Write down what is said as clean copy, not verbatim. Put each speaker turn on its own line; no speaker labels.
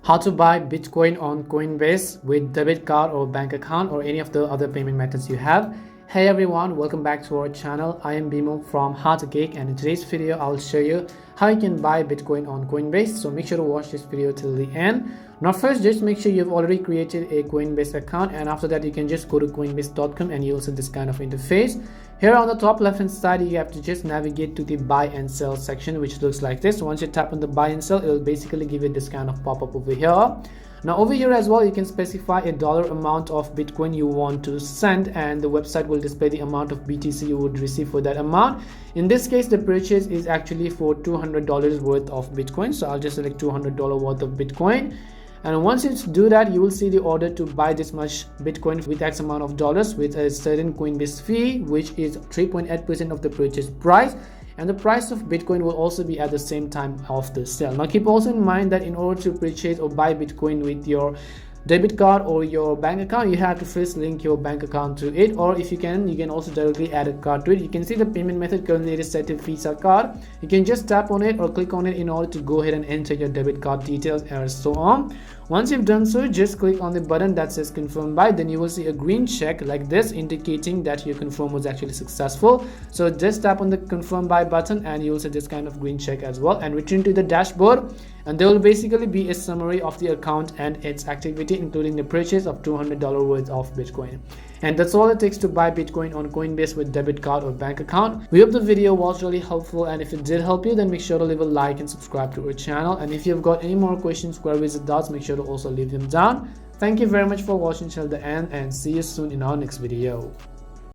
how to buy Bitcoin on Coinbase with debit card or bank account or any of the other payment methods you have. Hey everyone, welcome back to our channel. I am Bimo from Geek, and in today's video I'll show you how you can buy Bitcoin on Coinbase. So make sure to watch this video till the end. Now first, just make sure you've already created a Coinbase account, and after that you can just go to coinbase.com and you'll see this kind of interface. Here on the top left hand side you have to just navigate to the buy and sell section, which looks like this. Once you tap on the buy and sell, it will basically give you this kind of pop-up over here. Now over here as well, you can specify a dollar amount of Bitcoin you want to send, and the website will display the amount of BTC you would receive for that amount. In this case, the purchase is actually for $200 worth of Bitcoin, so I'll just select $200 worth of Bitcoin. And once you do that, you will see the order to buy this much Bitcoin with X amount of dollars with a certain Coinbase fee, which is 3.8% of the purchase price. And the price of Bitcoin will also be at the same time of the sale. Now keep also in mind that in order to purchase or buy Bitcoin with your debit card or your bank account, you have to first link your bank account to it, or if you can also directly add a card to it. You can see the payment method currently is set to Visa card. You can just tap on it or click on it in order to go ahead and enter your debit card details and so on. Once you've done so, just click on the button that says confirm buy. Then you will see a green check like this indicating that your confirm was actually successful. So just tap on the confirm buy button and you will see this kind of green check as well, and return to the dashboard, and there will basically be a summary of the account and its activity, including the purchase of $200 worth of Bitcoin. And that's all it takes to buy Bitcoin on Coinbase with debit card or bank account. We hope the video was really helpful, and if it did help you, then make sure to leave a like and subscribe to our channel. And if you've got any more questions, queries, or doubts, make sure to also leave them down. Thank you very much for watching till the end, and see you soon in our next video.